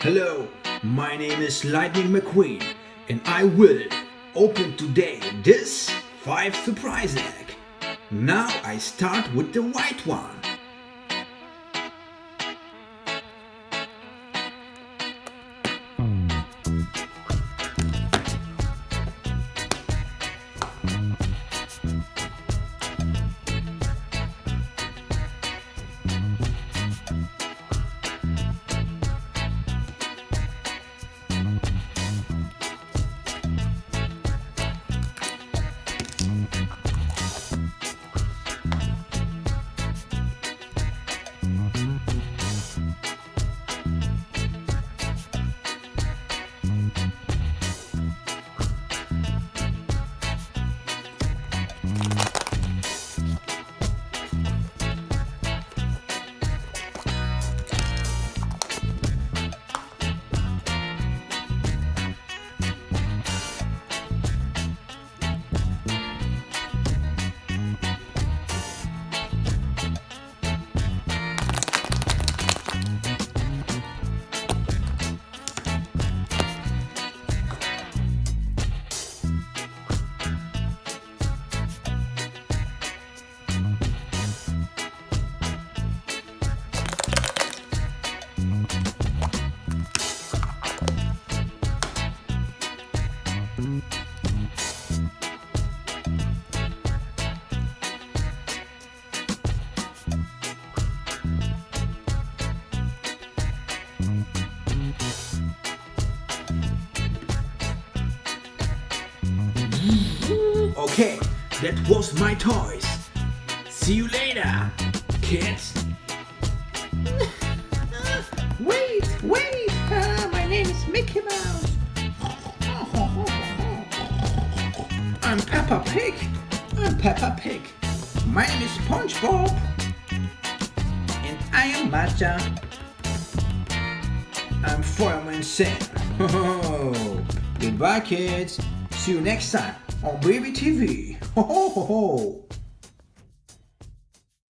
Hello, my name is Lightning McQueen, and I will open today this 5 surprise egg. Now I start with the white one. Okay, that was my toys. See you later, kids. Wait! My name is Mickey Mouse. I'm Peppa Pig. My name is SpongeBob. And I am Matcha. I'm Fireman Sam. Goodbye, kids. See you next time on Baby TV. Ho ho ho ho.